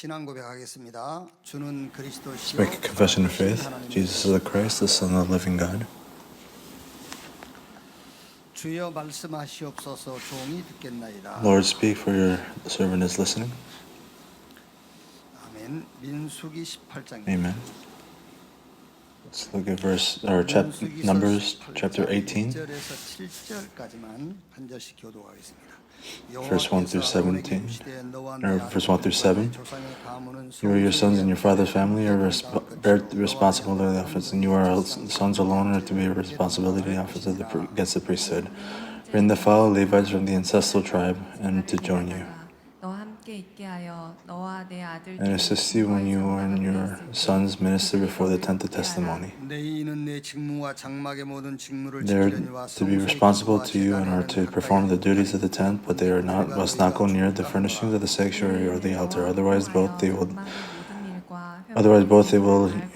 신앙 고백하겠습니다. 주는 Let's 그리스도시요 make a confession of faith. 하나님의 Jesus is the Christ, the Son of the living God. 주여 말씀하시옵소서. 종이 듣겠나이다. Lord, speak, for your servant is listening. 아멘. 민수기 18장입니다. Amen. Let's look at Numbers chapter 18, 1절에서 7절까지만 한 절씩 교도하겠습니다. verse 1 through 17, or verse 1 through 7. You are your sons and your father's family are bear responsible to the office, and you are sons alone are to be responsibility of the office against the priesthood. Bring the fellow Levites from the ancestral tribe and to join you, and assist you when you and your sons minister before the tent of testimony. They are to be responsible to you and are to perform the duties of the tent, but they must not go near the furnishings of the sanctuary or the altar. Otherwise, both they will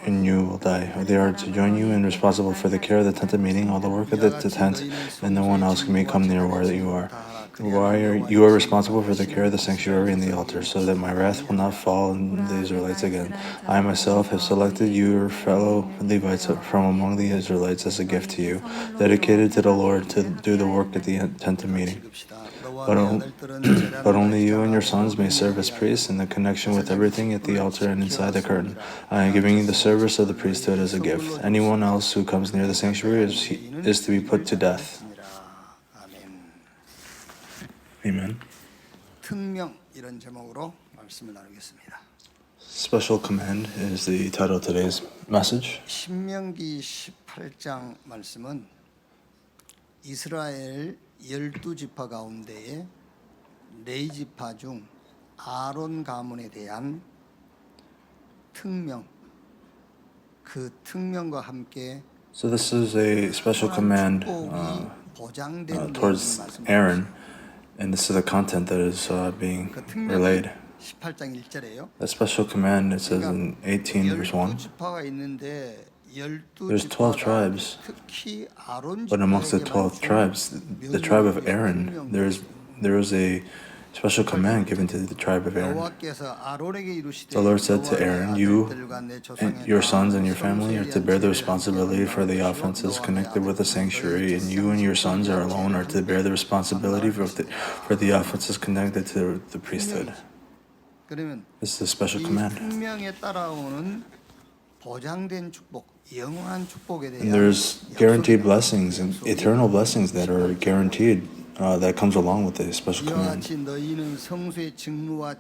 and you will die. They are to join you and responsible for the care of the tent of meeting, all the work of the tent, and no one else may come near where you are. You are responsible for the care of the sanctuary and the altar, so that my wrath will not fall on the Israelites again. I myself have selected your fellow Levites from among the Israelites as a gift to you, dedicated to the Lord to do the work at the tent of meeting. But only you and your sons may serve as priests in the connection with everything at the altar and inside the curtain. I am giving you the service of the priesthood as a gift. Anyone else who comes near the sanctuary is to be put to death. Amen. 특명 이런 제목으로 말씀을 나누겠습니다. Special command is the title of today's message. 신명기 18장 말씀은 이스라엘 12지파 가운데에 4지파 중 아론 가문에 대한 특명, 그 특명과 함께 So this is a special command towards Aaron, and this is the content that is being relayed. 18장 1절에요. That special command, it says in 18 verse 1, there's 12 tribes, but amongst the 12 tribes, the tribe of Aaron, there is a special command given to the tribe of Aaron. The Lord said to Aaron, you and your sons and your family are to bear the responsibility for the offenses connected with the sanctuary, and you and your sons alone are to bear the responsibility for the offenses connected to the priesthood. This is a special command. And there's guaranteed blessings and eternal blessings that are guaranteed that comes along with this special command.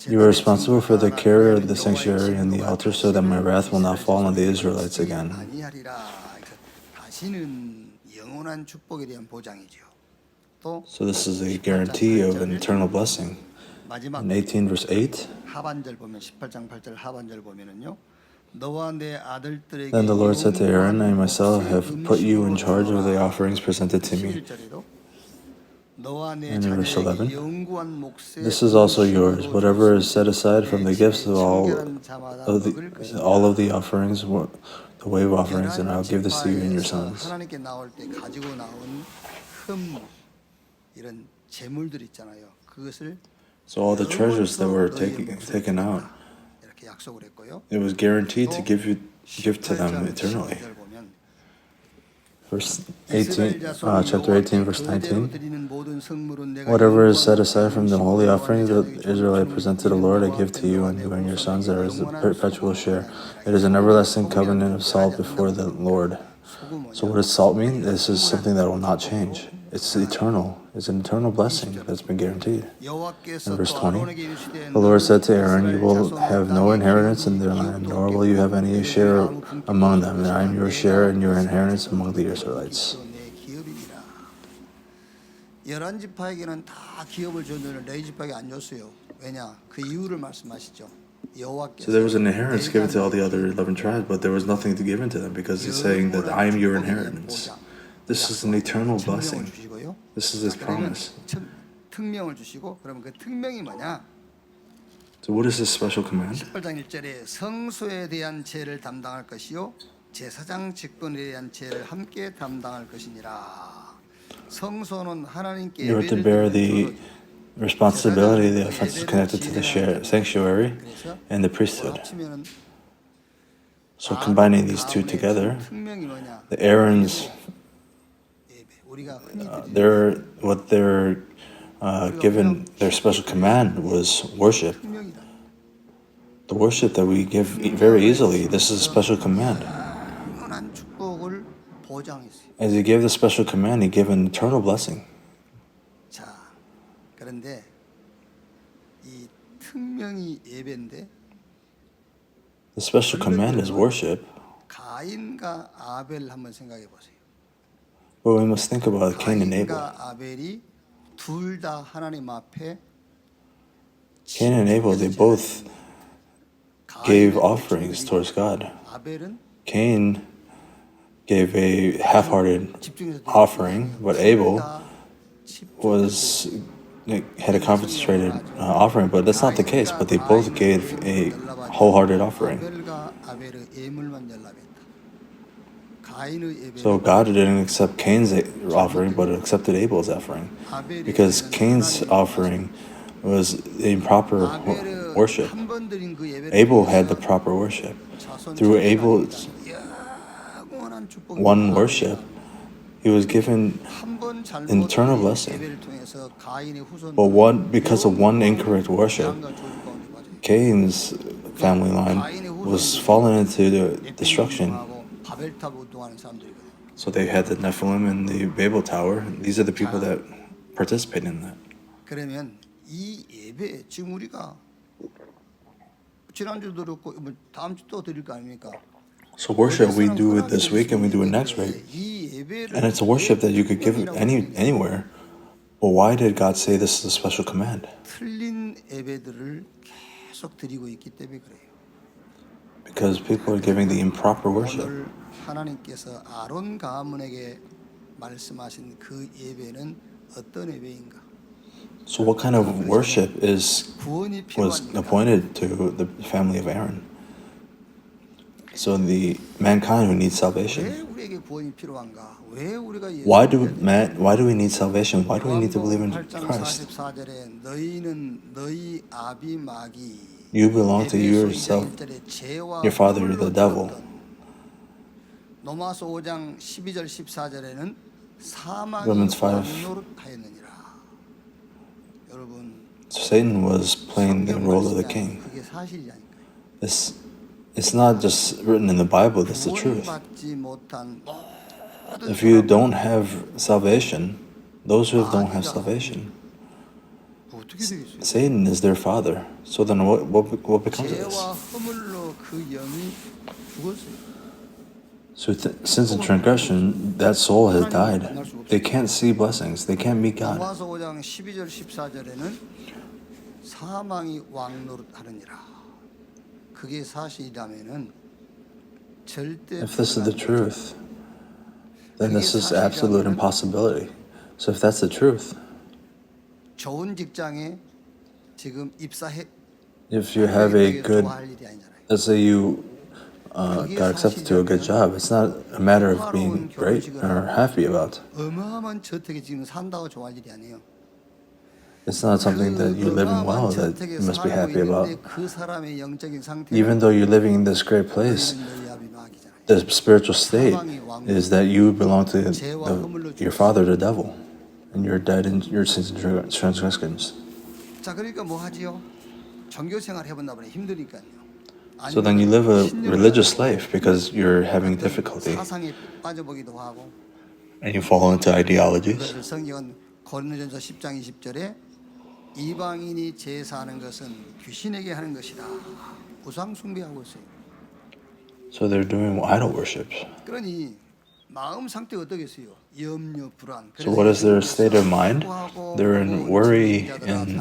You are responsible for the care of the sanctuary and the altar, so that my wrath will not fall on the Israelites again. So this is a guarantee of an eternal blessing. In 18 verse 8, 하반절 보면 18장 8절 하반절 보면은요. then the Lord said to Aaron, I myself have put you in charge of the offerings presented to me. And in verse 11, this is also yours, whatever is set aside from the gifts of all of the offerings, the wave offerings, and I'll give this to you and your sons. So all the treasures that were taken out, it was guaranteed to give to them eternally. Chapter 18, verse 19. Whatever is set aside from the holy offerings that Israelite present to the Lord, I give to you and your sons as a perpetual share. It is an everlasting covenant of salt before the Lord. So what does salt mean? This is something that will not change. It's eternal. It's an eternal blessing that's been guaranteed. In verse 20, the Lord said to Aaron, you will have no inheritance in their land, nor will you have any share among them, and I am your share and your inheritance among the Israelites. 11지파에게는 다 기업을 줬는데 레위지파에게 안 줬어요. 왜냐? 그 이유를 말씀하시죠. So there was an inheritance given to all the other 11 tribes, but there was nothing to give to them because he's saying that I am your inheritance. This is an eternal blessing. This is his promise. 특명을 주시고 그러면 그 특명이 뭐냐? So what is this special command? 18장 1절에 성소에 대한 죄를 담당할 것이요 제사장 직분에 대한 죄를 함께 담당할 것이니라. 성소는 하나님께 You are to bear the responsibility, the offense is connected to the sanctuary and the priesthood. 합치면은 So combining these two together, 특명이 뭐냐? the Aaron's, 예배. 우리가 흔히 what they're given, their special command was worship. 특명이다. The worship that we give very easily, this is a special command. 영원한 축복을 보장했어요. As he gave the special command, he gave an eternal blessing. 자, 그런데 이 특명이 예배인데 The special command is worship, 가인과 아벨 한번 생각해 보세요. but we must think about Cain and Abel. 가인과 아벨이 둘 다 하나님 앞에 Cain and Abel, they both gave offerings towards God. 아벨은 Cain gave a half-hearted offering, but Abel had a concentrated offering, but that's not the case. But they both gave a wholehearted offering. 아벨과 아벨의 예물만 연락했다. 가인의 예배. So God didn't accept Cain's offering, but accepted Abel's offering, because Cain's offering was improper worship. 한번 드린 그 예배를 Abel had the proper worship. Through Abel's 영원한 축복이 one worship, he was given 한번 잘못 eternal blessing. 예배를 통해서 가인의 후손 But because of one incorrect worship, Cain's family line was fallen into the destruction. 바벨탑 운동하는 사람들이거든요. So they had the Nephilim and the Babel Tower. These are the people that participate in that. 그러면 이 예배 지금 우리가 지난주도 그렇고 뭐 다음 주 또 드릴 거 아닙니까? So worship we do it this week and we do it next week. 이 예배를 And it's a worship that you could give anywhere. But why did God say this is a special command? 틀린 예배들을 계속 드리고 있기 때문에 그래요. Because people are giving the improper worship. 오늘 하나님께서 아론 가문에게 말씀하신 그 예배는 어떤 예배인가? So what kind of worship 구원이 was 필요합니까? appointed to the family of Aaron? So the mankind who needs 왜 salvation. 우리에게 구원이 필요한가? 왜 우리가 Why do we need salvation? Why do we need to believe in 8장 Christ? 44절에 너희는 너희 아비 마귀 You belong to yourself, your father, the devil. 로마서 5장 12절 14절에는 사망이 Romans 5. 왕노릇하였느니라. 여러분 Satan was playing the role of the king. 그게 사실이라니까. It's not just written in the Bible, that's the truth. 구원받지 못한 모든 If you 사람은 don't have salvation, those who don't have salvation, 어떻게 되겠어요? Satan is their father. So then what becomes of this? 죄와 허물로 그 영이 죽었어요. So sins and transgression, that soul has died. They can't see blessings. They can't meet God. 로마서 5장 12절 14절에는 사망이 왕노릇하느니라. 그게 사실이라면은 절대 If this is the truth, then this is absolute impossibility. So if that's the truth, 좋은 직장에 지금 입사해 if you have a good, 좋아할 일이 아니잖아요. let's say you got accepted to a good job, it's not a matter of being great or happy about. 어마어마한 저택에 지금 산다고 좋아할 일이 아니에요. It's not something that you're living well that you must be happy about. 그 사람의 영적인 상태 Even though you're living in this great place, the spiritual state is that you belong to your father, the devil, and you're dead in your sins and transgressions. 자, 그러니까 뭐 하지요? 종교 생활 해본다 보니 힘드니까요. So then you live a religious life because you're having difficulty 사상에 빠져보기도 하고. and you fall into ideologies. 그것을 성경은 고린도전서 10장 20절에 이방인이 제사하는 것은 귀신에게 하는 것이다. 우상 숭배하고 있어요. So they're doing idol worship. 그러니 마음 상태가 어떻겠어요? 염려 불안. So what is their state of mind? They're in worry and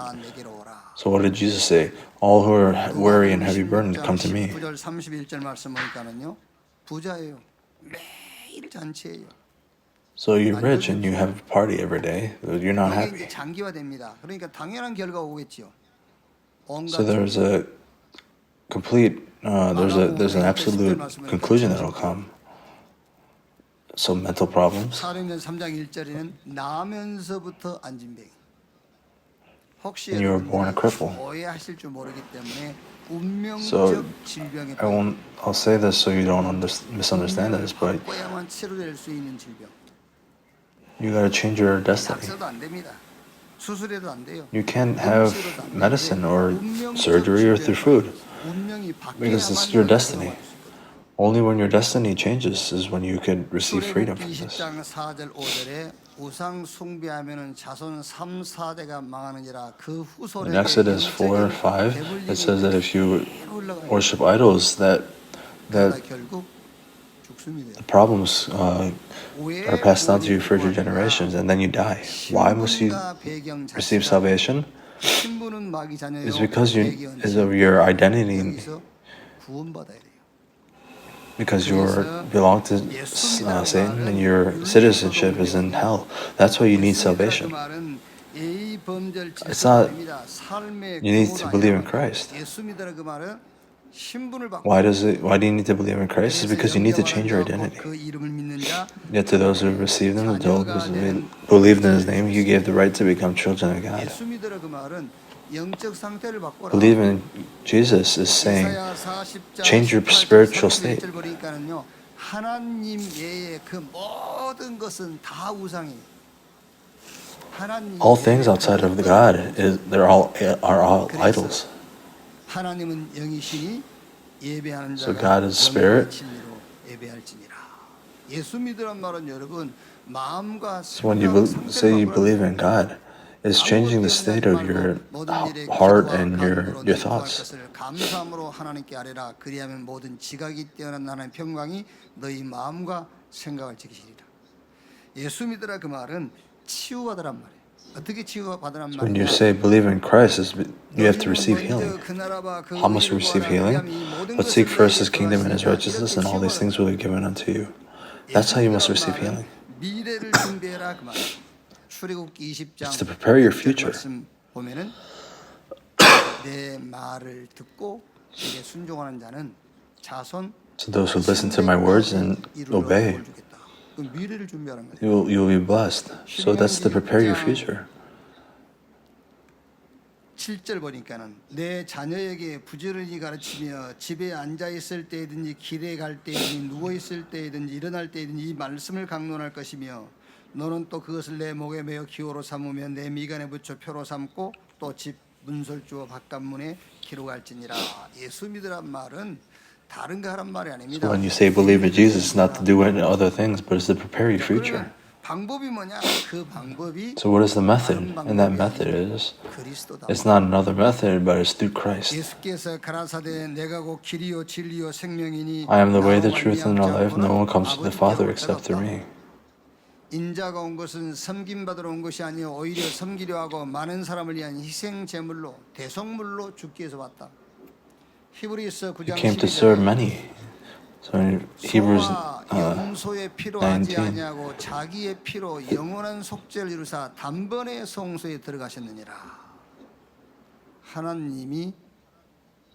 so what did Jesus say? All who are weary and heavy burdened come to me. 19절 31절 말씀 보니까는요. 부자예요. 매일 잔치예요. So you're rich and you have a party every day, but you're not 이게 happy. 이제 장기화됩니다. 그러니까 당연한 결과가 오겠죠. 온갖 So there's a complete, there's an absolute conclusion that will come. So mental problems. 사도행전 3장 1절에는 나면서부터 안진병. 혹시 and you were born a cripple. 오해하실 줄 모르기 때문에 So 운명적 질병에 I'll say this so you don't misunderstand this, but 바꿔야만 치료될 수 있는 질병. you gotta change your destiny. 약서도 안 됩니다. 수술해도 안 돼요. You can't have medicine or surgery or through food 운명이 because it's 바뀌어야만 your 너를 destiny. 구원할 수 있거든. Only when your destiny changes is when you can receive freedom from 출애굽기 this. 20장 4절 5절에 우상 숭배하면은 자손 3, 4대가 망하느니라. 그 In 후손에게 Exodus 4, 5, it says that if you worship idols, that 결국 죽습니다. the problems are passed on to you for your generations, and then you die. Why must you receive salvation? 신분은 마귀 자녀요. It's because 배경은 is of your identity, 여기서 구원받아야 돼요. because you belong to Satan, and your citizenship is in hell. That's why you need salvation. It's not you need to believe in Christ. 예수 믿으라 그 말은 신분을 받고 Why do you need to believe in Christ? It's because you need to change your identity. 그 이름을 믿는 자 Yet to those who received him, to those who believed in his name, you gave the right to become children of God. 예수 믿으라 그 말은 영적 상태를 바꿔라. Believe in Jesus is saying, change your spiritual state. 보니까는요. 하나님 외에 그 모든 것은 다 우상이에요. 하나님 All things outside of God are all idols. 하나님은 영이시니 예배하는 So 자가 God is spirit. 진리로 예배할지니라. 예수 믿으란 말은 여러분 마음과 So when you say you believe in God, it's changing the state of your heart and your thoughts. 감사함으로 하나님께 아뢰라. 그리하면 모든 지각이 뛰어난 하나님의 평강이 너희 마음과 생각을 지키시리라. 예수 믿으라 그 말은 치유받으란 말이에요. 어떻게 치유받으란 말이냐? When you say believe in Christ, you have to receive healing. How must you receive healing? But seek first his kingdom and his righteousness, and all these things will be given unto you. That's how you must receive healing. 미래를 준비해라 그 말. 출애굽기 20장 It's to prepare your future. 보면은 내 말을 듣고 이게 순종하는 자는 자손 So those who listen to my words and obey, 그 미래를 준비하는 거예요. you'll be blessed. So that's to prepare your future. 7절 보니까는 내 자녀에게 부지런히 가르치며 집에 앉아 있을 때든지 길에 갈 때든지 누워 있을 때든지 일어날 때든지 이 말씀을 강론할 것이며 너는 또 그것을 내 목에 매어 기호로 삼으며 내 미간에 붙여 표로 삼고 또 집 문설주와 바깥문에 기록할지니라. 예수 믿으란 말은 다른 거 하란 말이 아닙니다. So when you say believe in Jesus, it's not to do any other things, but it's to prepare your future. 방법이 뭐냐? 그 방법이 So what is the method? And that method is, 그리스도다. it's not another method, but it's through Christ. 예수께서 가라사대 내가 곧 길이요 진리요 생명이니 I am the way, the truth, and the life. No one comes to the Father except through me. 인자가 온 것은 섬김받으러 온 것이 아니요 오히려 섬기려 하고 많은 사람을 위한 희생 제물로 대속물로 죽기 위해서 왔다. 히브리서 9장 He came to serve 12절에 many. So in Hebrews 소와 영소의 피로 하지 19. 아니하고 자기의 피로 영원한 속죄를 이루사 단번에 성소에 들어가셨느니라. 하나님이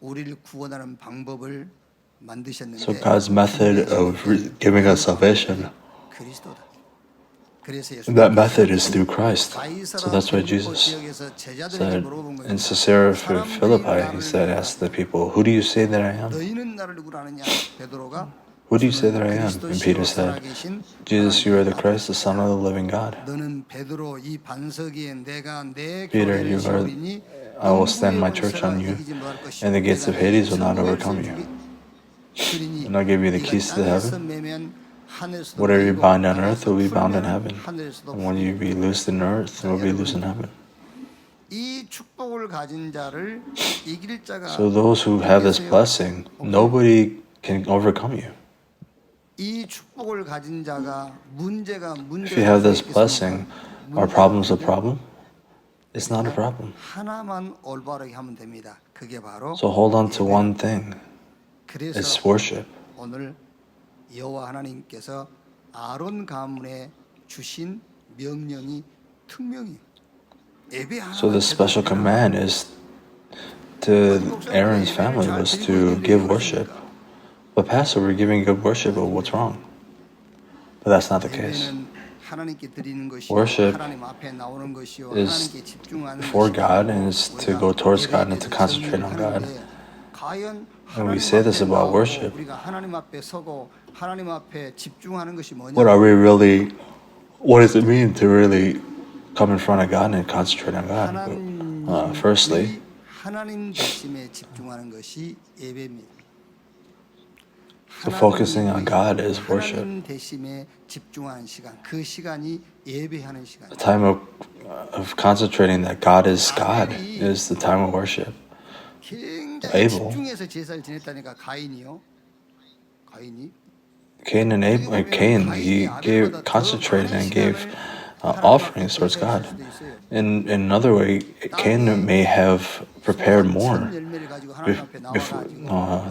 우리를 구원하는 방법을 만드셨는데 So God's method of giving us salvation, 그리스도다. 그래서 that method is through Christ. So that's why Jesus said in Caesarea Philippi, he said, ask the people, who do you say that I am? 너희는 나를 누구라 하느냐? 베드로가 Who do you say that I am? And Peter said, Jesus, you are the Christ, the Son of the living God. 너는 베드로 이 반석에 내가 내 Peter, 교회를 you are, 세우리니 I will stand my church on you, and the gates of Hades will not overcome you. And I'll give you the keys to the heaven. Whatever you bind on earth will be bound in heaven. And when you be loosed in earth, it will be loosed in heaven. 이 축복을 가진 자를 이길 자가 So those who have this blessing, nobody can overcome you. 이 축복을 가진 자가 문제가 If you have this blessing, are problems a problem? It's not a problem. 하나만 올바르게 하면 됩니다. 그게 바로 So hold on to one thing. 그래서 It's worship. 오늘 여호와 하나님께서 아론 가문에 주신 명령이 특명히 예배 하나. So the special command is to Aaron's family was to give worship. But Pastor, we're giving good worship, but what's wrong? But that's not the case. 예배는 하나님께 드리는 것이요 Worship 하나님 앞에 나오는 것이요 is 하나님께 집중하는 for 것이요. God and is to go towards God and to concentrate on God. And we say this about worship. 우리가 하나님 앞에 서고 하나님 앞에 집중하는 것이 뭐냐? What does it mean to really come in front of God and concentrate on God? Firstly, 하나님 대심에 집중하는 것이 예배입니다. so focusing on God is worship. 하나님 대심에 집중하는 시간, 그 시간이 예배하는 시간. The time of concentrating that God is God is the time of worship. 굉장히 Abel. 집중해서 제사를 지냈다니까 가인이요. 가인이 Cain, he gave concentrated and gave offerings towards God. In another way, Cain may have prepared more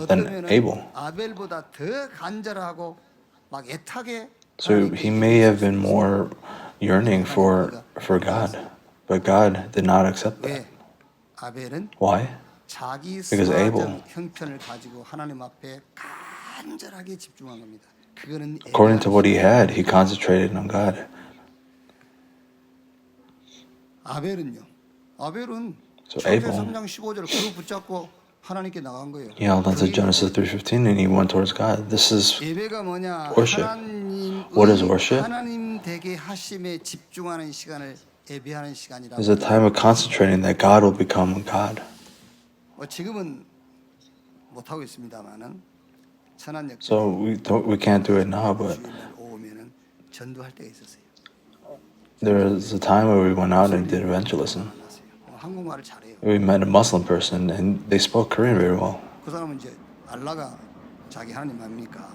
than Abel. 아벨보다 더 간절하고 막 애타게. So he may have been more yearning for God, but God did not accept that. 왜? 아벨은 Why? 자기 Because Abel. 사정 형편을 가지고 하나님 앞에 간절하게 집중한 겁니다. 그거는 According to what he had, he concentrated on God. 아벨은요. 아벨은 So 창세기 Abel. 3장 15절을 그로 붙잡고 하나님께 나간 거예요. He held on to Genesis 3:15 and he went towards God. This is 예배가 뭐냐? worship. 하나님의 What is worship? 하나님 되게 하심에 집중하는 시간을 예배하는 시간이라고. is a time of concentrating that God will become God. 지금은 못 하고 있습니다만은 천안역 So we can't do it now, but 오면은 전도할 때가 있었어요. there was a time where we went out and did evangelism. 한국말을 잘해요. We met a Muslim person and they spoke Korean very well. 그 사람은 이제 알라가 자기 하나님 아닙니까?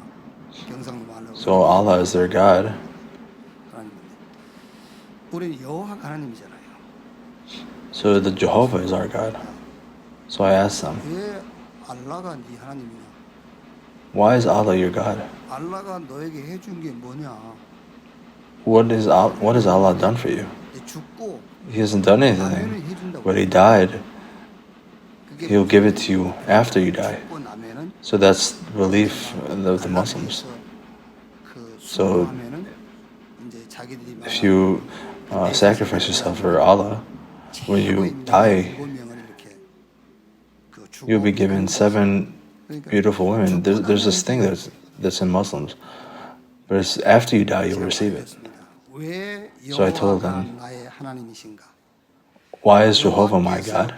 경상도 말로. So Allah is their God. 하나님인데 우리는 여호와가 하나님이잖아요. So the Jehovah is our God. So I asked them, 왜 알라가 네 하나님이냐? why is Allah your God? 알라가 너에게 해준 게 뭐냐? What has Allah done for you? 죽고 He hasn't done 나면을 anything. 해준다고. But He died. 그게 He'll give it to you after you die. 죽고 나면은 So that's belief of the Muslims. 그 So 수고하면은 이제 자기들이 if you sacrifice yourself for Allah, when you die, you'll be given 7 beautiful women. There's this thing that's in Muslims, but it's after you die you'll receive it. So I told them, why is Jehovah my God?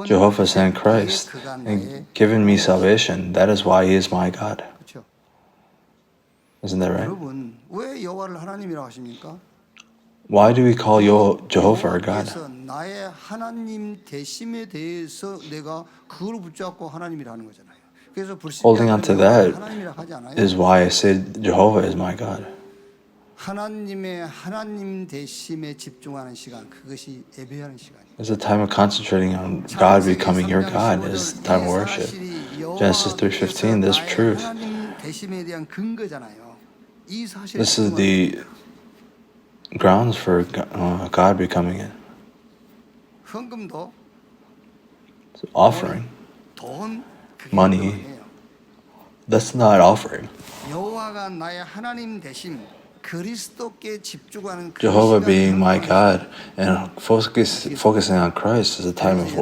Jehovah sent Christ and given me salvation. That is why He is my God. Isn't that right? 여러분 왜 여호와를 하나님이라고 하십니까? Why do we call Jehovah our God? 여호와께서 나의 하나님 되심에 대해서 내가 그걸 붙잡고 하나님이라는 거잖아요. 그래서 Holding on to that 하나님이라고 하지 않아요? is why I said Jehovah is my God. 하나님의 하나님 되심에 집중하는 시간, 그것이 예배하는 시간이에요. It's a time of concentrating on God becoming your God. It's the time of worship. Genesis 3:15, this truth. 하나님 되심에 대한 근거잖아요. 이 사실. This is the grounds for God becoming it. 헌금도 Offering, 돈, 그게 money. 헌금이에요. That's not offering. 여호와가 나의 하나님 되심, 그리스도께 집중하는 그 Jehovah 시간을 being my 헌금하는 God and focusing on Christ is a time of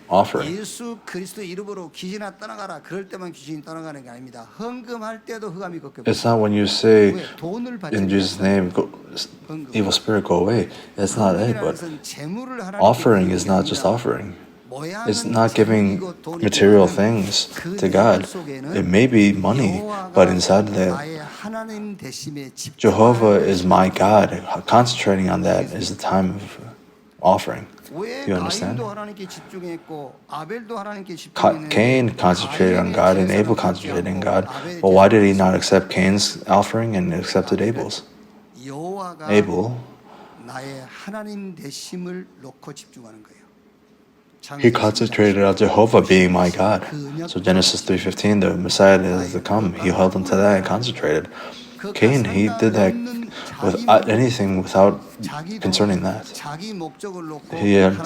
offering. 예수 그리스도 이름으로 귀신아 떠나가라. 그럴 때만 귀신이 떠나가는 게 아닙니다. 헌금할 때도 흑암이 걷게. It's not when you say 왜 돈을 받지 in Jesus' name, evil spirit go away. That's not it. But 재물을 하나님께 offering is not just offering. It's not giving material things to God. It may be money, but inside that, Jehovah is my God. Concentrating on that is the time of offering. Do you understand? Cain concentrated on God and Abel concentrated on God. But why did he not accept Cain's offering and accepted Abel's? Abel, he concentrated on Jehovah being my God. So Genesis 3:15, the Messiah is to come. He held on to that and concentrated. Cain, he did that without anything, without concerning that. He had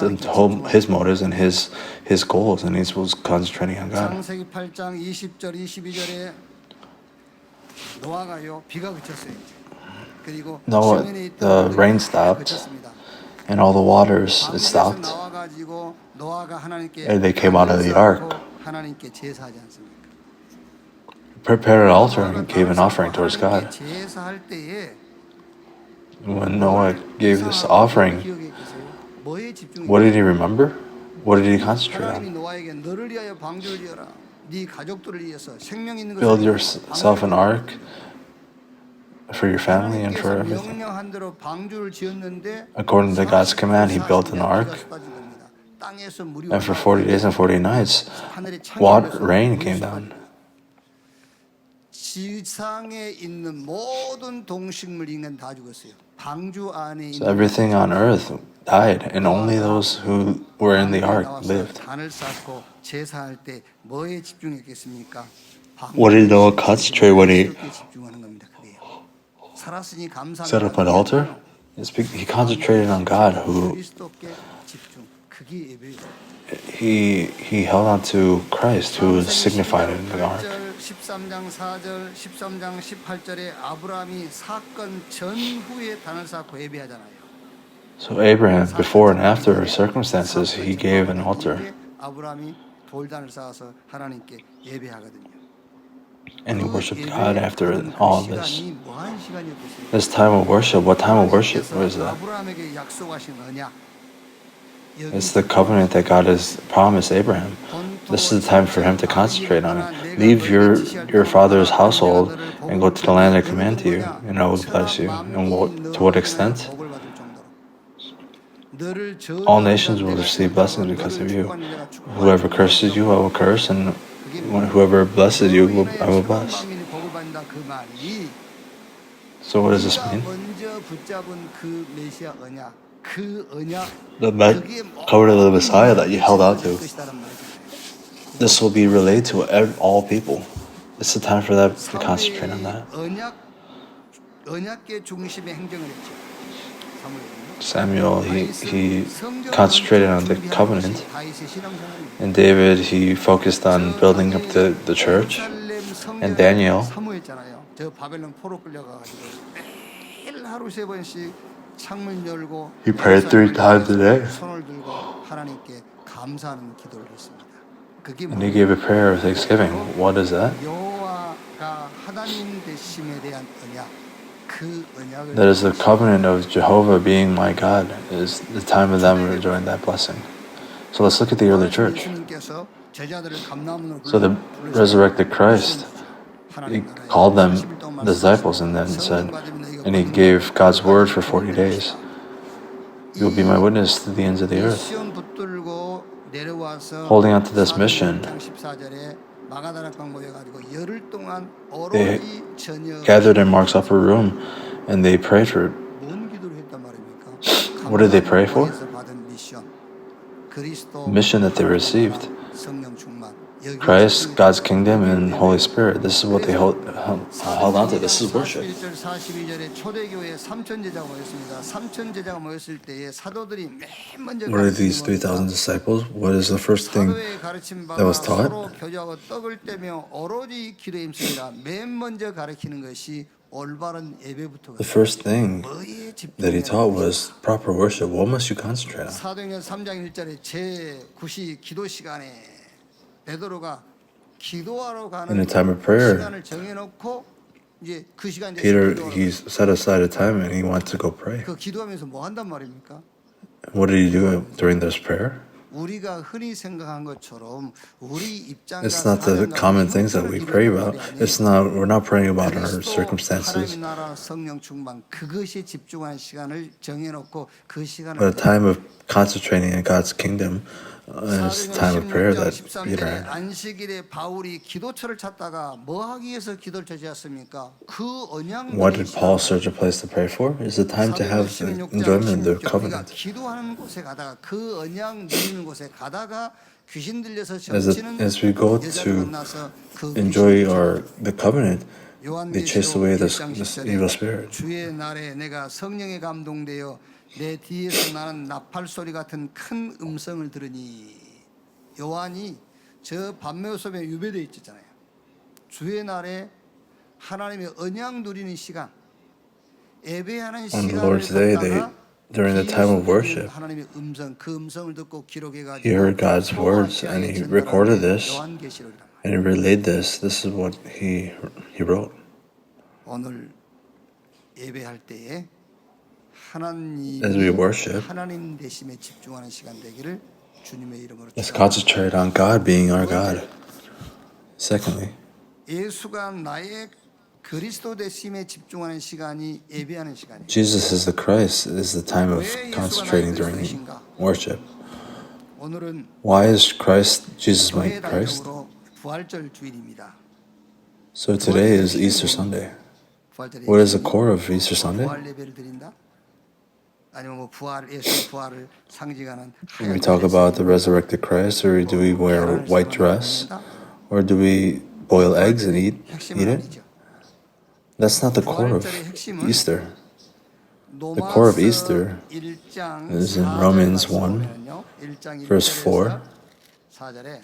his motives and his goals, and he was concentrating on God. 창세기 8장 20절 22절에 노아가요 비가 그쳤어요. 그리고 Noah, 시온에 있던 the 물이 rain 다 stopped, 그쳤습니다. and all the waters, it 방주에서 stopped, 나와가지고 노아가 하나님께 and they came out of the 단을 ark, 쌓고 하나님께 제사하지 않습니까? prepared an altar, 노아가 and gave 단을 an 쌓고 offering towards 하나님께 God. 제사할 때에 When Noah 뭘 gave this 회상하고 offering, 기억했겠어요? 뭐에 what did he 집중했겠어요? remember? What did he concentrate 하나님이 on? 노아에게 너를 위하여 방주를 지어라. 네 가족들을 위해서 생명 있는 것을 Build 위해서 yourself an 방주를 ark for your family and for 하나님께서 everything. 명령한 대로 방주를 지었는데 According to God's command, he built an 40년 ark, 비가 쏟아진 겁니다. 땅에서 물이 and for 40 days and 40 nights, 하늘에 창이 water, 열려서 rain 물이 came 쏟아집니다. down. 지상에 있는 모든 동식물 인간 다 죽었어요. 방주 안에 So 있는 everything on earth died, and only those who were in the 방주에 ark 나와서 lived. 단을 쌓고 제사할 때 뭐에 집중했겠습니까? What did Noah concentrate when he 그리스도께 집중하는 겁니다. 그게요. 살았으니 감사합니다. set up an altar? He concentrated on God, who 그리스도께 집중. 그게 예배예요. he held on to Christ, who was signified in the ark. 13장 4절, 13장 18절에 아브라함이 사건 전후에 단을 쌓고 예배하잖아요. So Abraham, before and after circumstances, he gave an altar, 아브라함이 돌단을 쌓아서 하나님께 예배하거든요. and he 그 worshipped 예배 God after 그런 all of this. 시간이 뭐한 시간이었겠어요? This time of worship, what time of worship was that? 아브라함에게 약속하신 언약. It's the covenant that God has promised Abraham. This is the time for him to concentrate on it. Leave your father's household and go to the land I command to you, and I will bless you. And to what extent? All nations will receive blessings because of you. Whoever curses you, I will curse, and whoever blesses you, I will bless. So what does this mean? The covenant of the Messiah that you held on to. This will be relayed to all people. It's the time for them to concentrate on that. 언약계 중심의 행정을 했죠. Samuel, he concentrated on the covenant, and David, he focused on building up the church, and Daniel, 저 바벨론 포로 끌려가가지고 매일 하루 3번씩 창문 열고 he prayed 3 times a day, 손을 들고 하나님께 감사하는 기도를 했습니다. 그게 and he gave a prayer of thanksgiving. What is that? 여호와가 하나님 되심에 대한 언약. 그 언약을 That is the covenant of Jehovah being my God. Is the time of them enjoying that blessing. So let's look at the early church. 예수님께서 제자들을 감람으로 So the resurrected Christ, he called them disciples and then said, and he gave God's word for 40 days. You will be my witness to the ends of the earth. Holding on to this mission, they gathered in Mark's upper room and they prayed for. What did they pray for? Mission that they received. Christ, God's kingdom, and Holy Spirit. This is what they held on to. This is worship. 42절에 초대교회에 3천 제자가 모였습니다. 3천 제자가 모였을 때에 사도들이 맨 먼저 What are these 3,000 disciples? What is the first thing 사도의 가르침 that 바가 was taught? 서로 교제하고 떡을 떼며 오로지 기도에 힘씁니다. 맨 먼저 가르치는 것이 올바른 예배부터 The first thing 뭐에 that he taught 집중해야 was proper worship. What must you concentrate on? 사도행전 3장 1절에 제9시 기도 시간에 베드로가 기도하러 가는 In a time of prayer, 시간을 정해놓고 이제 그 시간 이제 Peter, 기도하러 he set aside a time and he went to go pray. 그 기도하면서 뭐 한단 말입니까? What did he do during this prayer? 우리가 흔히 생각한 것처럼 우리 입장과 It's not the common things that we pray about. We're not praying about our circumstances, 하나님 나라 성령 충만 그것에 집중한 시간을 정해놓고 그 시간을 but a time of concentrating on God's kingdom is a time of prayer that Peter had. 안식일에 바울이 기도처를 찾다가 뭐 하기 위해서 기도를 찾았습니까? 그 언약. What did Paul search a place to pray for? It's a time to have the enjoyment of the covenant. 기도하는 곳에 가다가 그 언약 누리는 곳에 가다가 귀신 들려서 점치는 As we go to enjoy the covenant, they chase away this evil spirit. 주의 날에 내가 성령에 감동되어 내 뒤에서 나는 나팔 소리 같은 큰 음성을 들으니 요한이 저 반매우 섬에 유배되어 있잖아요. 주의 날에 하나님의 언약 누리는 시간, 예배하는 On the 시간을 Lord's Day, 갖다가 during the time of worship, 하나님의 음성, 그 음성을 듣고 기록해가지고 he heard God's words and he recorded this and he relayed this. This is what he wrote. 오늘 예배할 때에 As we worship, 하나님 대심에 집중하는 시간 되기를 주님의 이름으로 let's 축원합니다. concentrate on God being our God. Secondly, 예수가 나의 그리스도 대심에 집중하는 시간이 예배하는 시간이에요. Jesus is the Christ. It is the time of concentrating during worship. 오늘은 Why is Jesus my 교회 Christ? 단적으로 부활절 주일입니다. So today is Easter Sunday. 부활절의 What is the 핵심이 core of Easter Sunday? 부활 예배를 드린다. 아니면 뭐 예수 부활을 상징하는 We talk about the resurrected Christ, or do we wear a white dress, or do we boil eggs and eat it? That's not the core of Easter. The core of Easter is in Romans 1, verse 4. 4절에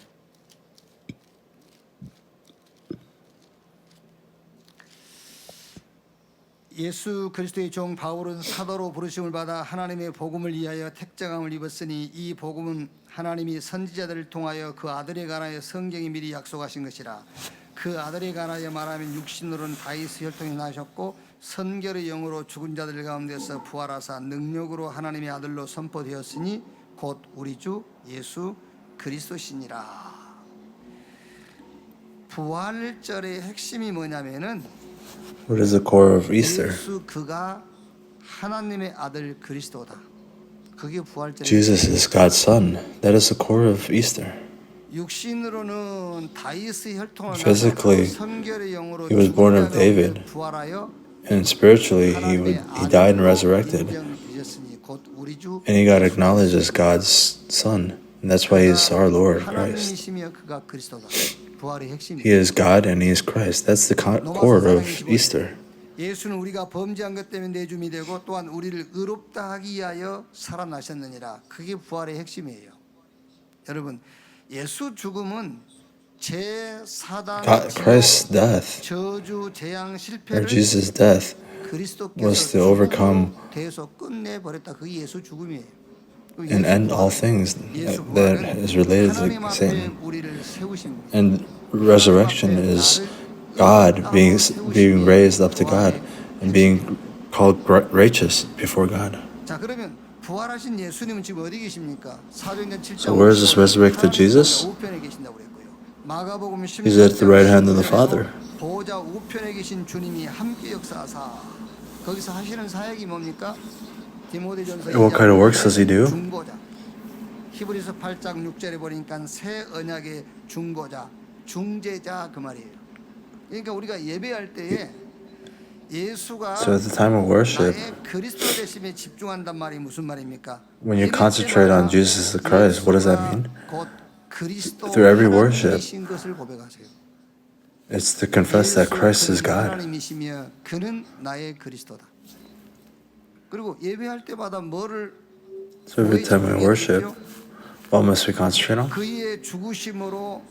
예수 그리스도의 종 바울은 사도로 부르심을 받아 하나님의 복음을 위하여 택정함을 입었으니 이 복음은 하나님이 선지자들을 통하여 그 아들에 관하여 성경이 미리 약속하신 것이라. 그 아들에 관하여 말하면 육신으로는 다윗의 혈통이 나셨고 선결의 영으로 죽은 자들 가운데서 부활하사 능력으로 하나님의 아들로 선포되었으니 곧 우리 주 예수 그리스도시니라. 부활절의 핵심이 뭐냐면은 What is the core of Easter? 예수 그가 하나님의 아들 그리스도다. 그게 부활절. Jesus is God's Son. That is the core of Easter. 육신으로는 다윗의 혈통을 Physically, 나서 선결의 영으로 he was born of David. 부활하여 And spiritually, he died and resurrected. And he got acknowledged as God's Son. And that's why he's our Lord, Christ. 하나님이시며 그가 그리스도다. 부활의 핵심이. He is God and he is Christ. That's the core of Easter. 예수는 우리가 범죄한 것 때문에 내줌이 되고 또한 우리를 의롭다 하기 위하여 살아나셨느니라. 그게 부활의 핵심이에요. 여러분, 예수 죽음은 제 사단 Christ's death, 저주 재앙 or 실패를 Jesus' death, was to overcome 대해서 끝내 버렸다. 그게 예수 죽음이에요. and end all things that is related to Satan. And resurrection is God being raised up to God and being called righteous before God. 자, 그러면 부활하신 예수님은 지금 어디 계십니까? 사도행전 7장. So where is this resurrected Jesus? 우편에 계신다고 그랬고요. 마가복음 He's at the right hand of the Father. 보좌 우편에 계신 주님이 함께 역사하사. 거기서 하시는 사역이 뭡니까? 디모데전서 What kind of works does he do? 중보자. 히브리서 8장 6절에 보니까 새 언약의 중보자, 중재자 그 말이에요. 그러니까 우리가 예배할 때에 예수가 So at the time of worship, 나의 그리스도 되심에 집중한단 말이 무슨 말입니까? when you concentrate on Jesus the Christ, what does that mean? 곧 그리스도 Through every worship, 하나님이신 것을 고백하세요. it's to confess that Christ is God. 하나님이시며 그는 나의 그리스도다. 그리고 예배할 때마다 뭐를 So every time we worship, what must we concentrate on? 그의 죽으심으로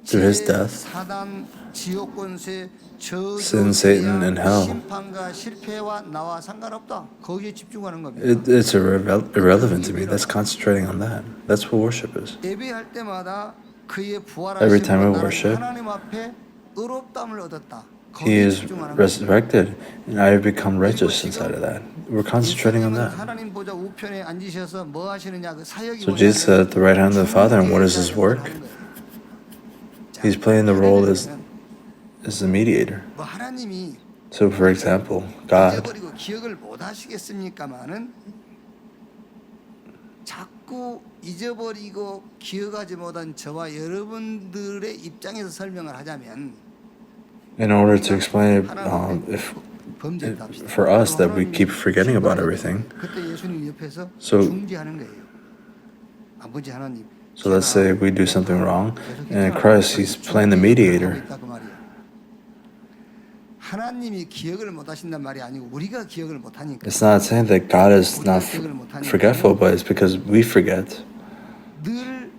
Through his death, 사단 지옥 권세 저주 sin, Satan, and hell. 심판과 실패와 나와 상관없다. 거기에 집중하는 겁니다. It's irrelevant to me. That's concentrating on that. That's what worship is. 예배할 때마다 그의 Every time we 부활하심으로 worship, 하나님 앞에 의롭다함을 얻었다. He 거기에 is 집중하는 겁니다. resurrected, and I have become righteous inside of that. We're concentrating on that. 하나님 보좌 우편에 앉으셔서 뭐 하시느냐 그 사역이 So Jesus sat at the right hand of the Father, and what is his work? He's playing the role as the mediator. 뭐 하나님이 So, for example, God, 잊어버리고 기억을 못 하시겠습니까마는 자꾸 잊어버리고 기억하지 못한 저와 여러분들의 입장에서 설명을 하자면 in order to explain it, if 범죄했다 합시다. for us that we keep forgetting about everything. 그때 예수님 옆에서 So- 중재하는 거예요. 아버지 하나님. So let's say we do something wrong, and Christ, He's playing the mediator. 하나님이 기억을 못 하신단 말이 아니고 우리가 기억을 못 하니까. It's not saying that God is not forgetful, but it's because we forget. 늘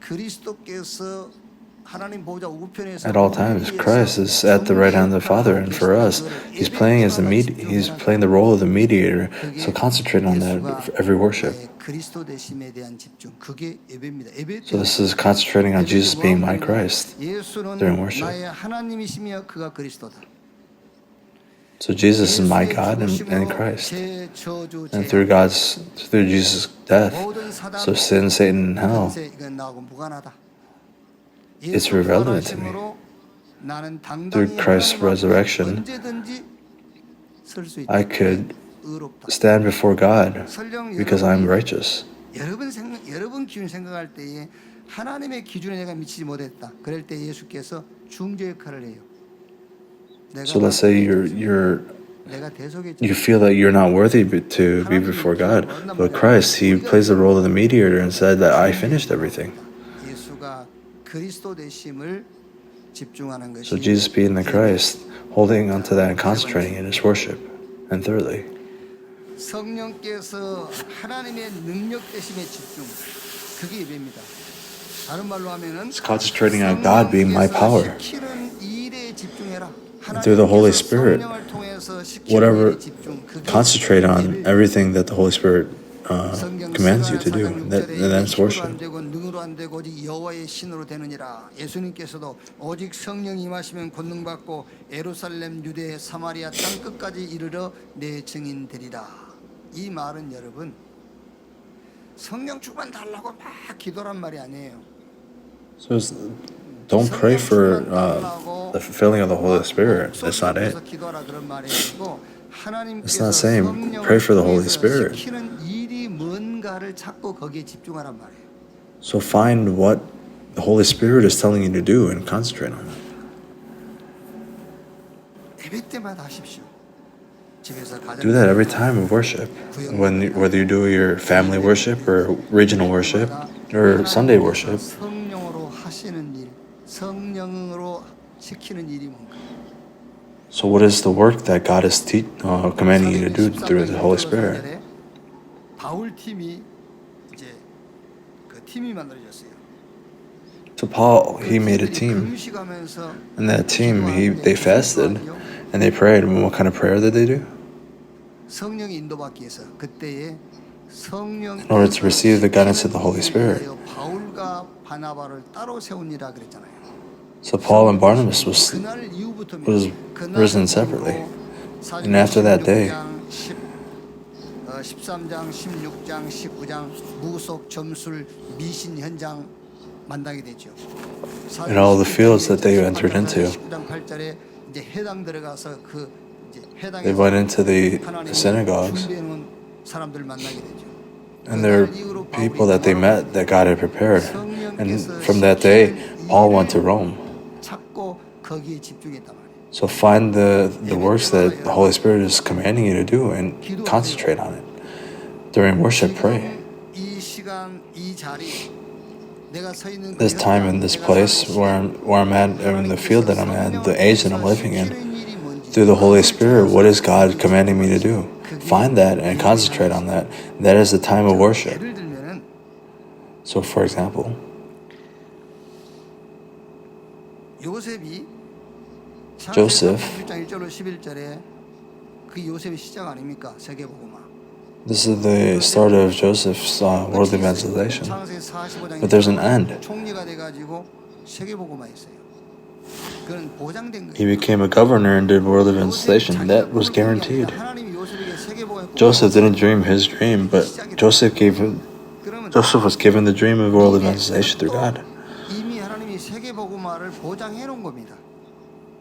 그리스도께서 하나님 보좌 우편에서 At all times, Christ is at the right hand of the Father, and for us, He's playing He's playing the role of the mediator. So concentrate on that for every worship. 그리스도 되심에 대한 집중, 그게 예배입니다. 예배 So this is concentrating on Jesus being my Christ 예수는 during worship. 나의 하나님이시며 그가 그리스도다. So Jesus is my God and Christ, and through Jesus' death, so sin, Satan, and hell, it's irrelevant to me. Through Christ's resurrection, I could stand before God because I'm righteous. 여러분 기준 생각할 때에 하나님의 기준에 내가 미치지 못했다. 그럴 때 예수께서 중재 역할을 해요. So let's say you feel that you're not worthy to be before God, but Christ, He plays the role of the mediator and said that I finished everything. So Jesus being the Christ, holding onto that and concentrating in His worship. And thirdly, 성령께서 하나님의 능력 되심에 집중. 그게 예배입니다. 다른 말로 하면은 it's concentrating on God being my power. 시키는 일에 집중해라. And through the Holy Spirit, concentrate on everything that the Holy Spirit commands you to do. And that's worship. 능으로 안 되고 오직 여호와의 신으로 되느니라. 예수님께서도 오직 성령 임하시면 권능 받고 예루살렘, 유대, 사마리아 땅 끝까지 이르러 내 증인 되리라. 이 말은 여러분 성령 충만 달라고 막 기도란 말이 아니에요. So don't pray for the fulfilling of the Holy Spirit. That's not it. It's not saying pray for the Holy Spirit. So find what the Holy Spirit is telling you to do and concentrate on it. Do that every time of worship, whether you do your family worship or regional worship or Sunday worship. So what is the work that God is commanding you to do through the Holy Spirit? So Paul, he made a team, and that team, they fasted and they prayed. And what kind of prayer did they do? In order to receive the guidance of the Holy Spirit. So Paul and Barnabas was risen separately. And after that day, 13장, 16장, 19장 무속 점술 미신 현장 만나게 되죠. in all the fields that they entered into, 19장 8절에 이제 회당 들어가서 그 이제 they went into the synagogues, 사람들 만나게 되죠. and there are people that they met that God had prepared. And from that day, Paul went to Rome. 찾고 거기에 집중했단 말이에요. So find the works that the Holy Spirit is commanding you to do and concentrate on it. During worship, pray. This time in this place where I'm at, in the field that I'm at, the age that I'm living in, through the Holy Spirit, what is God commanding me to do? Find that and concentrate on that. That is the time of worship. So for example, Joseph, this is the start of Joseph's world evangelization. But there's an end. He became a governor and did world evangelization. That was guaranteed. Joseph didn't dream his dream, but Joseph was given the dream of world evangelization through God.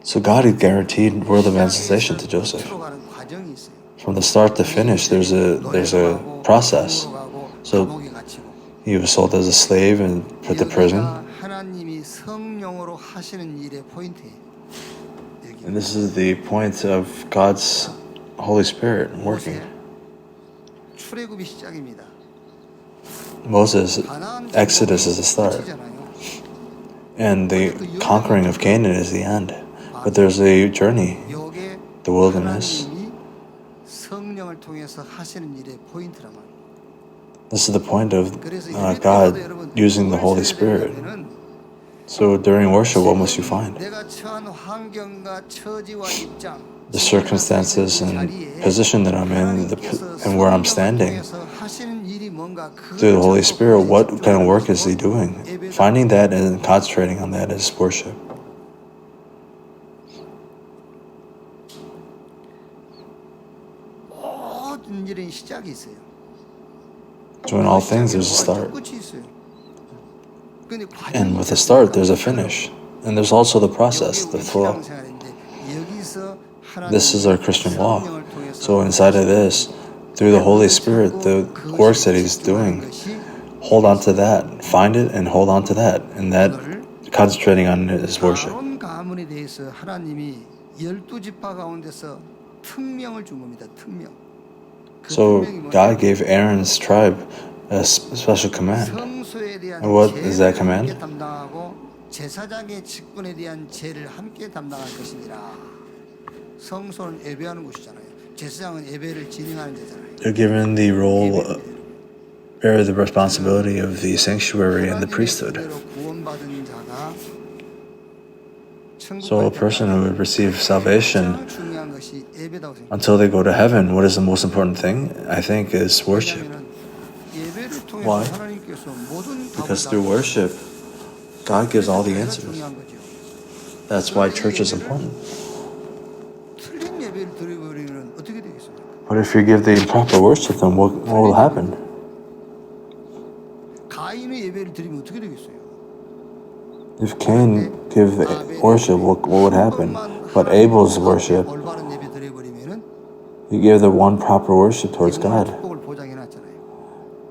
So God had guaranteed world evangelization to Joseph. From the start to finish, there's a process. So he was sold as a slave and put to prison. And this is the point of God's Holy Spirit working. Moses, Exodus is the start. And the conquering of Canaan is the end. But there's a journey, the wilderness. This is the point of God using the Holy Spirit. So during worship, what must you find? 내가 처한 환경과 처지와 입장, The circumstances and position that I'm in, and where I'm standing. Through the Holy Spirit, what kind of work is He doing? Finding that and concentrating on that is worship. 모든 일은 시작이 있어요. So in all things, there's a start. 끝이 있어요. 근데 And with a start, there's a finish. And there's also the process, the flow. This is our Christian walk. So inside of this, through the Holy Spirit, the works that He's doing, hold on to that. Find it and hold on to that. And that, concentrating on it, is worship. 아론 가문에 대해서 하나님이 12지파 가운데서 특명을 준 겁니다. 특명. So God gave Aaron's tribe a special command. 성소에 대한 And what is that 죄를 command? 함께 담당하고 제사장의 직분에 대한 죄를 함께 담당할 것이니라. 성소는 예배하는 곳이잖아요. 제사장은 예배를 진행하는 데잖아요. They're given the role, bear the responsibility of the sanctuary and the priesthood. 구원받은 자가 So a person who would receive salvation 가장 중요한 것이 예배다고 생각해요. until they go to heaven, what is the most important thing? I think is worship. 왜냐하면 예배를 통해서 Why? 하나님께서 모든 Because 답을 through worship, God gives all the answers. 중요한 거죠. That's why church is important. 틀린 예배를 드려버리면 어떻게 되겠어요? But if you give the improper worship, then what will happen? 가인의 예배를 드리면 어떻게 되겠어요? If Cain give the worship, what would happen? But Abel's worship, 올바른 예배 드려버리면은 you give the one proper worship towards God, 축복을 보장해놨잖아요.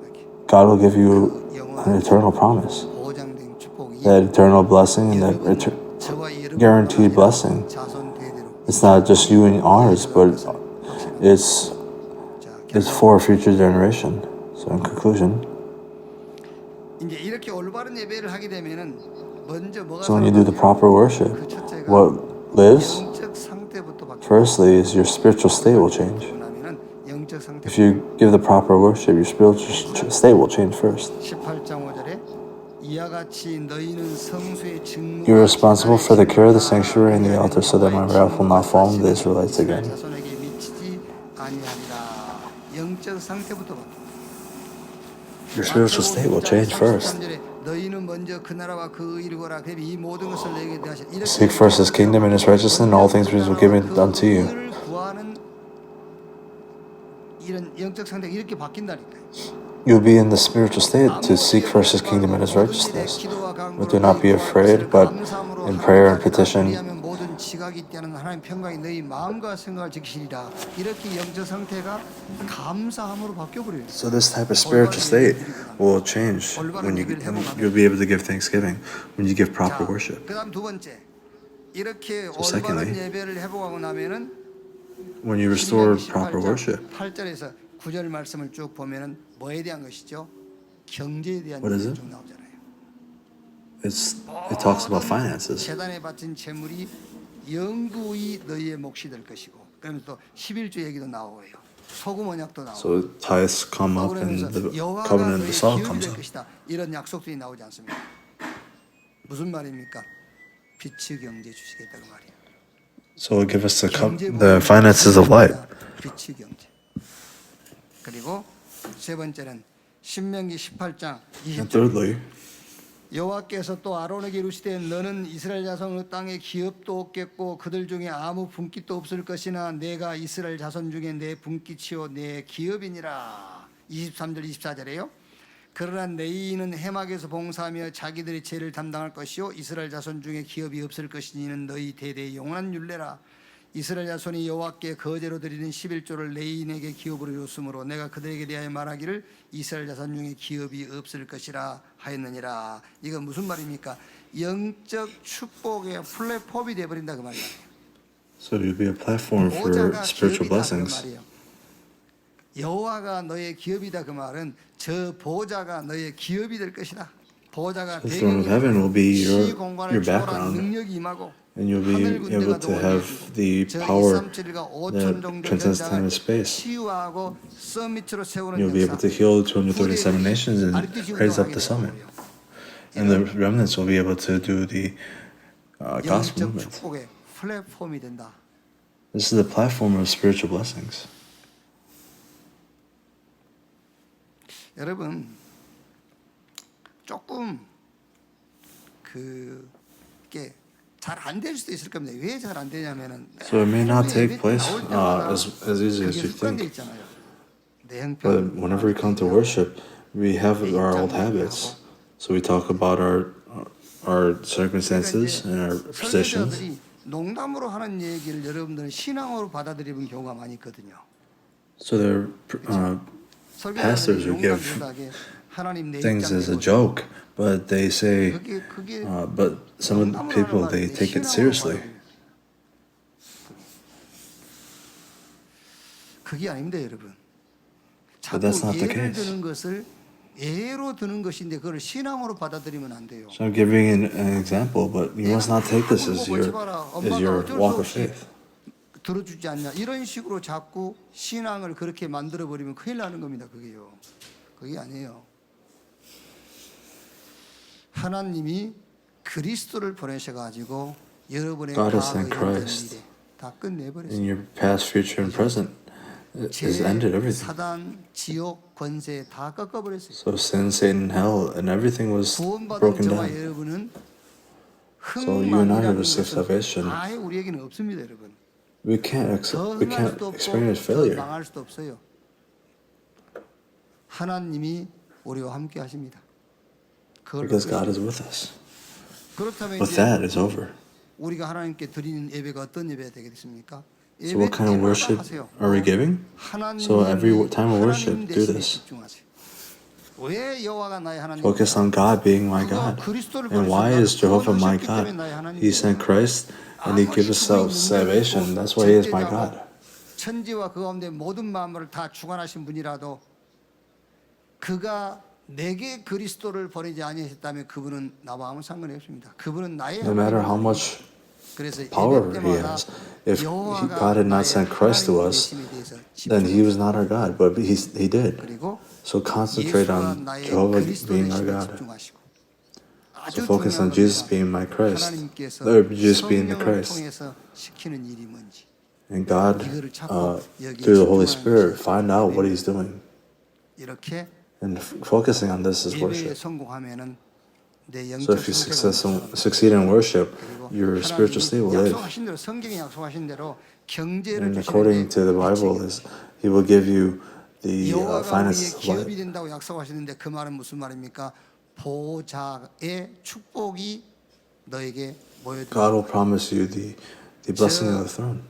이렇게 God will give you an eternal promise, 보장된 축복이 that eternal blessing and that 저와 여러분 guaranteed blessing. 자손 대대로. It's not just you and ours, but it's for a future generation. So in conclusion, 이제 이렇게 올바른 예배를 하게 되면은 먼저 뭐가 so when you do the proper worship, 그 첫째가 what lives 영적 상태부터 바뀌고 firstly is your spiritual state will change. 나면은 영적 상태. If you give the proper worship, your spiritual state will change first. 18장 5절에 이와 같이 너희는 성소의 직무 You are responsible for the care of the sanctuary and the altar, so that my wrath will not fall on the Israelites again. 자손에게 미치지 아니하리라. 영적 상태부터 바뀌고. Your spiritual state will change first. 너희는 먼저 그 나라와 그 의를 구하라. 그럼 이 모든 것을 내게 대하시라. Seek first His kingdom and His righteousness, and all things will be given unto you. 의를 구하는 이런 영적 상태가 이렇게 바뀐다니까요. You'll be in the spiritual state to seek first His kingdom and His righteousness. But do not be afraid, but in prayer and petition, 모든 지각이 있다는 하나님 평강이 너희 마음과 생각을 지키시리라. 이렇게 영적 상태가 감사함으로 바뀌어 버려요. so this type of spiritual state will change when you'll be able to give thanksgiving when you give proper worship. 그다음 두 번째, 이렇게 So 올바른 secondly, 예배를 회복하고 나면은 When you restore proper worship, 8절에서 9절 말씀을 쭉 보면은 뭐에 대한 것이죠? 경제에 대한 What is 얘기가 it? 쭉 나오잖아요. it talks about finances. 재단에 바친 재물이 영구히 너희의 몫이 될 것이고, 그러면서 또 11조 얘기도 나오고요. 소금 언약도 나오고. So tithes come up and 그러면서 the 여호와가 covenant of 너희 the salt 기업이 comes 될 up. 것이다. 이런 약속들이 나오지 않습니까? 무슨 말입니까? 빛의 경제 주시겠다 그 말이에요. So it'll give us the finances of light. 빛의 경제. 그리고 세 번째는 신명기 18장 And 20절. thirdly, 여호와께서 또 아론에게 이르시되 너는 이스라엘 자손의 땅에 기업도 없겠고 그들 중에 아무 분깃도 없을 것이나 내가 이스라엘 자손 중에 내 분깃이요 내 기업이니라. 23절 24절에요. 그러나 너희는 해막에서 봉사하며 자기들의 죄를 담당할 것이요 이스라엘 자손 중에 기업이 없을 것이니는 너희 대대의 영원한 율례라. 이스라엘 자손이 여호와께 거제로 드리는 11조를 레인에게 기업으로 줬으므로 내가 그들에게 대하여 말하기를 이스라엘 자손 중에 기업이 없을 것이라 하였느니라. 이건 무슨 말입니까? 영적 축복의 플랫폼이 되어버린다 그 말이에요. so you'll be a platform for 보좌가 spiritual 기업이다 그 blessings. 말이에요. 여호와가 너의 기업이다 그 말은 저 보좌가 너의 기업이 될 것이다. 보좌가 The throne of heaven will be your background, 능력이 임하고 and you'll be able to have the power that transcends time and space. 치유하고 서밋으로 세우는 You'll be able to heal 237 nations and raise up the summit. and the remnants will be able to do the gospel 영적 movement. 축복의 플랫폼이 된다. This is the platform of spiritual blessings. 여러분 조금 그게 잘 안 될 수도 있을 겁니다. 왜 잘 안 되냐면은 So it may not take 예배 place 나올 때마다 as easy as 그게 you 습관돼 think. 있잖아요. 내 But 형편, whenever we come to worship, we have our old habits. So we talk about our circumstances and our positions. 설교자들이 농담으로 하는 얘기를 여러분들은 신앙으로 받아들이는 경우가 많이 있거든요. So there pastors 설교자들이 who give 농담하게 하나님 내 things as a 입장대로 joke, but they say, 그게 but some of the people, they take it seriously. 그게 아닙니다, 여러분. But that's 자꾸 not the 예를 case. 드는 것을 예로 드는 것인데 그걸 신앙으로 받아들이면 안 돼요. So I'm giving an example, but you must not take this as your walk of faith. 들어주지 않냐 이런 식으로 자꾸 신앙을 그렇게 만들어 버리면 큰일 나는 겁니다. 그게요. 그게 아니에요. 하나님이 그리스도를 보내셔 가지고 여러분의 God has 과거, sent 현재, Christ. 미래 다 끝내버렸어요. In your past, future, and present, it has ended everything. 사단, 지옥, 권세 다 꺾어버렸어요. So sin, Satan, hell, and everything was 구원받은 broken 저와 down. 여러분은 So you and I 흥망이라는 have received 것은 salvation. 아예 우리에게는 없습니다, 여러분. We can't 더 we 흥할 can't 수도 없고 experience 더 failure 망할 수도 없어요. 하나님이 우리와 함께 하십니다. 그걸 because God 끝이에요. is with us. 그렇다면 With 이제 that, it's over. 우리가 하나님께 드리는 예배가 어떤 예배가 되겠습니까? So what kind of 때마다 worship 하세요. are we giving? So every time of worship, do this. 왜 여호와가 나의 하나님? Focus on God being my God. And why is Jehovah my God? He sent Christ and He gives us salvation. That's why He is my God. 천지와 그 가운데 모든 만물을 다 주관하신 분이라도 그가 내게 그리스도를 보내지 아니하셨다면 그분은 나와 아무 상관이 없습니다. 그분은 나의 No matter how 하나님입니다. much 그래서 power 예배 He 때마다 has, if 여호와가 God had not 나의 sent Christ to 하나님 us, 되심에 대해서 then He 집중해서 was not our God, but He did. 그리고 So concentrate 예수가 on 나의 Jehovah 그리스도 being our 되심에 God. 집중하시고 So 아주 focus on 중요한 Jesus 겁니다. being my Christ, 하나님께서 or Jesus being the 성령을 Christ, 통해서 시키는 일이 뭔지 and God, 이거를 찾고 여기에 through the Holy 집중하는 Spirit, 것이 find out what 예배입니다. He's doing. 이렇게 And focusing on this is 예배에 worship. 성공하면은 내 So 영적 if you 상태가 succeed in worship, 그리고 your spiritual state will 하나님이 live. 약속하신 대로 성경이 약속하신 대로 경제를 And according to the Bible, is He will give you the 여호와가 우리의 finances of 기업이 life. 된다고 약속하시는데 그 말은 무슨 말입니까? 보좌의 축복이 너에게 모여들어 God will promise you the blessing of the throne.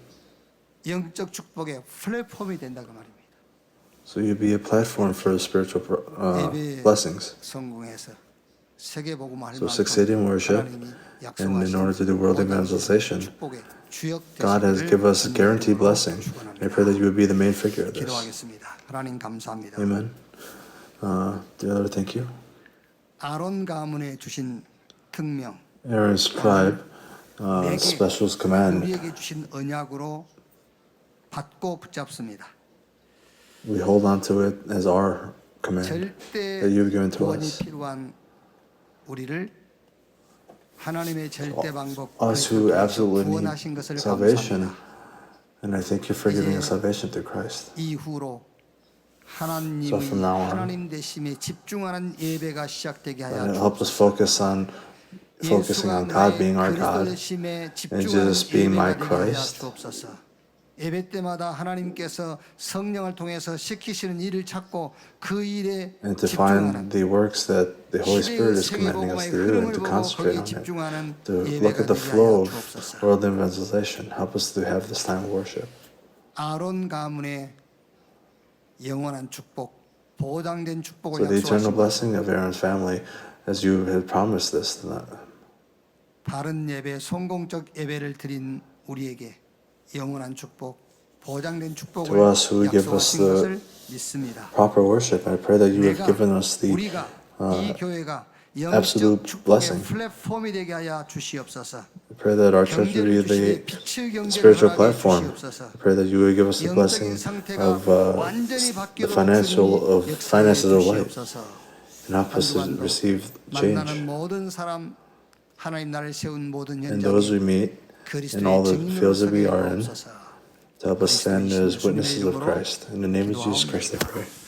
영적 축복의 플랫폼이 된다고 말입니다. So you'll be a platform for the spiritual 예배에 blessings. 성공해서 세계 복음을 할 So 만큼 succeed in worship, 하나님이 and in order to do 약속하신 world 모든 evangelization, 축복의 주역 God has 되시기를 given us a guaranteed 주님의 blessing. 이름으로 I pray that you would be the main figure of this. 기도하겠습니다. 하나님 감사합니다. Amen. Dear Lord, thank you. 아론 가문에 주신 특명, Aaron's tribe, special command. 우리에게 주신 언약으로 받고 붙잡습니다. We hold on to it as our command 절대 that you've given to 구원이 us. 필요한 우리를 하나님의 절대 방법 Us who absolutely need 구원하신 것을 salvation, 감사합니다. and I thank you for giving us salvation through Christ. 이후로 하나님이 So from now on, 하나님 되심에 집중하는 예배가 시작되게 하여 And help us focus on focusing on God being our God, and Jesus being my Christ. 예배 때마다 하나님께서 성령을 통해서 시키시는 일을 찾고 그 일에 and to 집중하는 find the works that the Holy Spirit is 시대의 commanding us 세계복음의 to do, and 흐름을 to 보고 concentrate 거기에 on it, 집중하는 to look 예배가 at the 되게 flow 하여 of 주옵소서. world evangelization. Help us to have this time of worship. 아론 가문의 영원한 축복, 보장된 축복을 So the eternal 약속하신 blessing of Aaron's family, as you had promised this tonight. 바른 예배, 성공적 예배를 드린 우리에게 영원한 축복, 보장된 축복을 To us who give us 약속하신 the 것을 믿습니다. proper worship, I pray that you have 내가 given us the 우리가 이 교회가 영적 absolute 축복의 blessing. 플랫폼이 되게 하여 주시옵소서. I pray that our church would be 경제를 주시되 the 빛의 경제를 spiritual 허락해 platform. 주시옵소서. I pray that you would give us the blessing 영적인 상태가 of 완전히 the 바뀌도록 finances 주님이 of 역사해 light. 주시옵소서. and help us to 한두관도 receive change. 만나는 모든 사람 하나님 나를 세운 모든 And those we 현장에 meet in all the fields that we are in, to help us stand as witnesses of Christ. In the name of Jesus Christ I pray.